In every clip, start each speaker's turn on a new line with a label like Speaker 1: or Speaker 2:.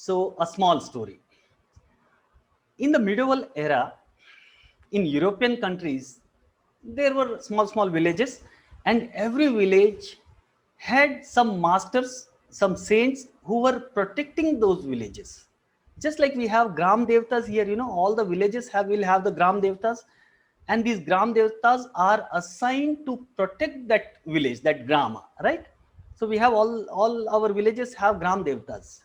Speaker 1: So, a small story. In the medieval era, in European countries, there were small villages, and every village had some masters, some saints who were protecting those villages. Just like we have Gram Devtas here, all the villages will have the Gram Devtas, and these Gram Devtas are assigned to protect that village, that Grama, right? So we have all our villages have Gram Devtas,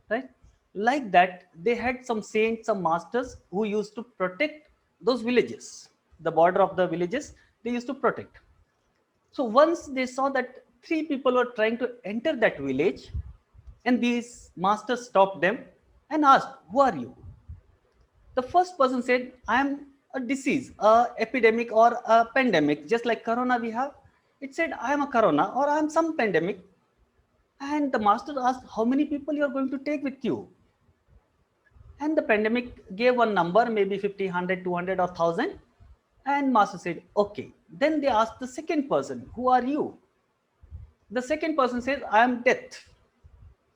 Speaker 1: right? Like that, they had some saints, some masters who used to protect those villages, the border of the villages, they used to protect. So once they saw that three people were trying to enter that village, and these masters stopped them and asked, "Who are you?" The first person said, "I am a disease, a epidemic, or a pandemic, just like Corona we have." It said, "I am a Corona, or I am some pandemic." And the master asked, "How many people you are going to take with you?" And the pandemic gave one number, maybe 50, 100, 200, or 1000. And master said, "Okay." Then they asked the second person, "Who are you?" The second person says, "I am death.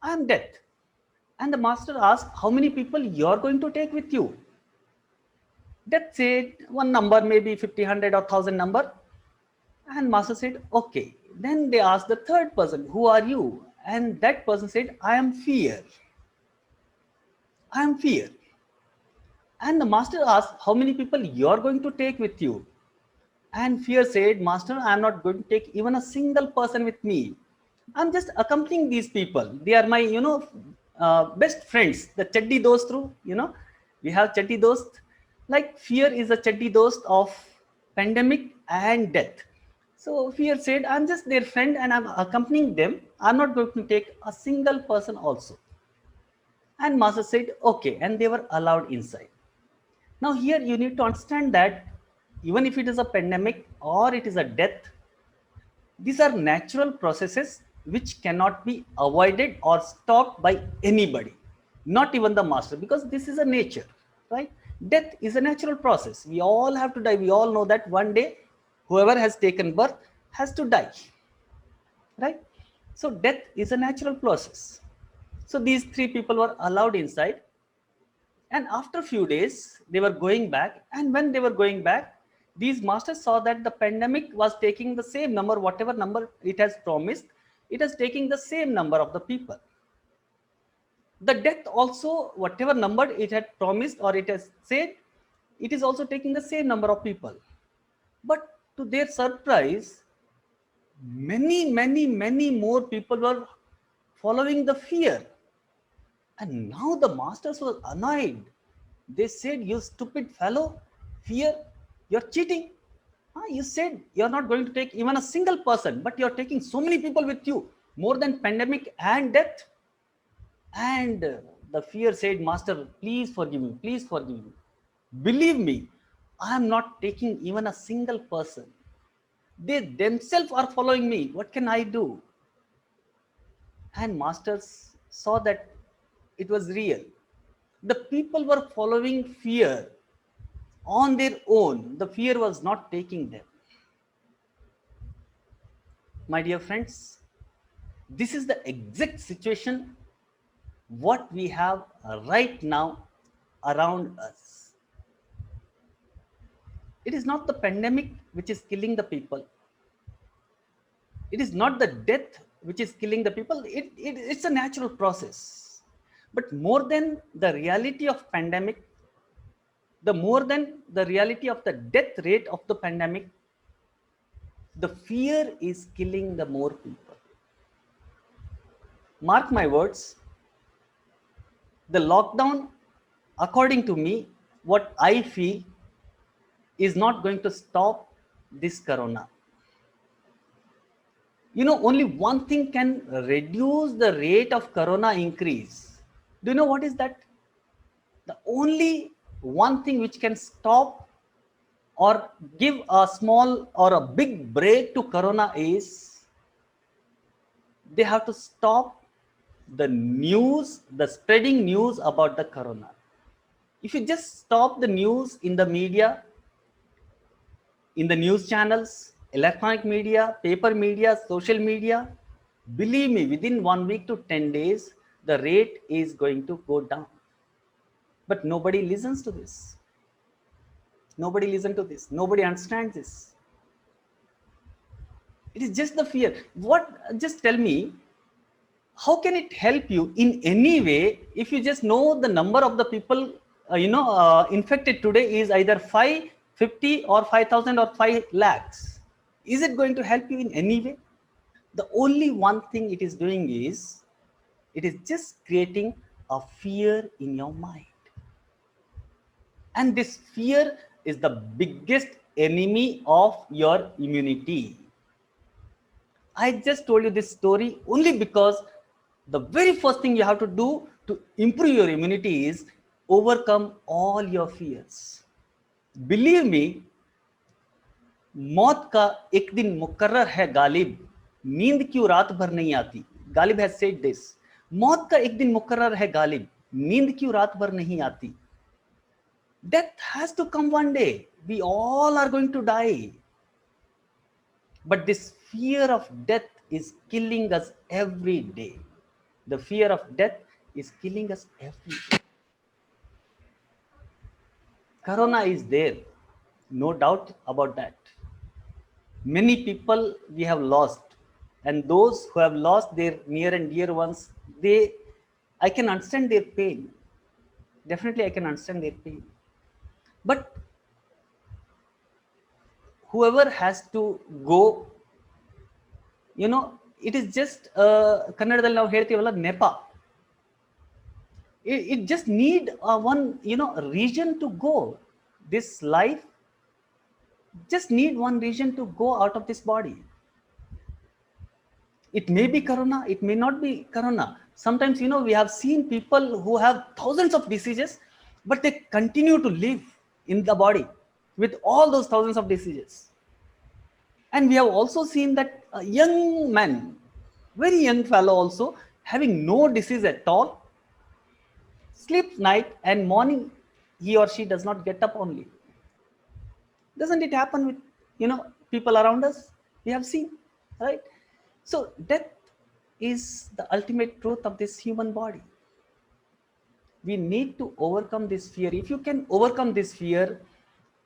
Speaker 1: I am death." And the master asked, "How many people you are going to take with you?" Death said one number, maybe 50, 100, or 1000 number. And master said, "Okay." Then they asked the third person, "Who are you?" And that person said, "I am fear. I am fear." And the master asked, "How many people you are going to take with you?" And fear said, "Master, I am not going to take even a single person with me. I'm just accompanying these people. They are my, best friends. The chaddi dost through, we have chaddi dost. Like fear is a chaddi dost of pandemic and death. So fear said, "I'm just their friend and I'm accompanying them. I'm not going to take a single person also." And master said, "Okay." And they were allowed inside. Now, here you need to understand that even if it is a pandemic or it is a death, these are natural processes which cannot be avoided or stopped by anybody, not even the master, because this is a nature, right? Death is a natural process. We all have to die. We all know that one day, whoever has taken birth has to die, right? So, death is a natural process. So, these three people were allowed inside, and after a few days, they were going back. And when they were going back, these masters saw that the pandemic was taking the same number, whatever number it has promised, it is taking the same number of the people. The death also, whatever number it had promised or it has said, it is also taking the same number of people. But to their surprise, many more people were following the fear. And now the masters were annoyed. They said, "You stupid fellow, fear, you're cheating. You said you're not going to take even a single person, but you're taking so many people with you, more than pandemic and death." And the fear said, "Master, please forgive me, please forgive me. Believe me, I am not taking even a single person. They themselves are following me. What can I do?" And masters saw that it was real. The people were following fear on their own. The fear was not taking them. My dear friends, this is the exact situation what we have right now around us. It is not the pandemic which is killing the people. It is not the death which is killing the people. It's a natural process. But more than the reality of pandemic, the more than the reality of the death rate of the pandemic, the fear is killing the more people. Mark my words, the lockdown, according to me, what I feel, is not going to stop this corona. Only one thing can reduce the rate of corona increase. Do you know what is that? The only one thing which can stop or give a small or a big break to corona is they have to stop the news, the spreading news about the corona. If you just stop the news in the media, in the news channels, electronic media, paper media, social media, believe me, within 1 week to 10 days, the rate is going to go down. But nobody listens to this. Nobody listens to this. Nobody understands this. It is just the fear. What? Just tell me, how can it help you in any way if you just know the number of the people infected today is either 550 or 5,000 or 5 lakhs? Is it going to help you in any way? The only one thing it is doing is it is just creating a fear in your mind. And this fear is the biggest enemy of your immunity. I just told you this story only because the very first thing you have to do to improve your immunity is overcome all your fears. Believe me, मौत का एक दिन मुकर्रर है गालिब, नींद क्यों रात भर नहीं आती. Ghalib has said this. मौत का एक दिन मुकर्रर है गालिब, नींद क्यों रात भर नहीं आती. Death has to come one day. We all are going to die. But this fear of death is killing us every day. The fear of death is killing us every day. Corona is there, no doubt about that. Many people we have lost, and those who have lost their near and dear ones, I can understand their pain. Definitely I can understand their pain. But whoever has to go, it is just Kannadaದಲ್ಲಿ ನಾವು ಹೇಳ್ತೀವಲ್ಲ ನೆಪ. It just need one reason to go. This life just need one reason to go out of this body. It may be corona, it may not be corona. Sometimes we have seen people who have thousands of diseases, but they continue to live in the body with all those thousands of diseases. And we have also seen that a young man, very young fellow also, having no disease at all, sleeps night and morning he or she does not get up only. Doesn't it happen with people around us? We have seen, right? So death is the ultimate truth of this human body. We need to overcome this fear. If you can overcome this fear,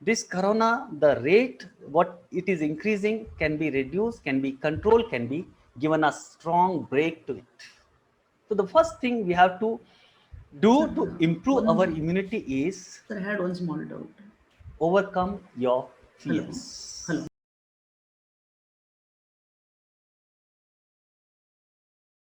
Speaker 1: this corona, the rate what it is increasing can be reduced, can be controlled, can be given a strong break to it. So the first thing we have to do to improve our immunity is,
Speaker 2: Sir, I had one small doubt.
Speaker 1: overcome your fears.
Speaker 2: Hello.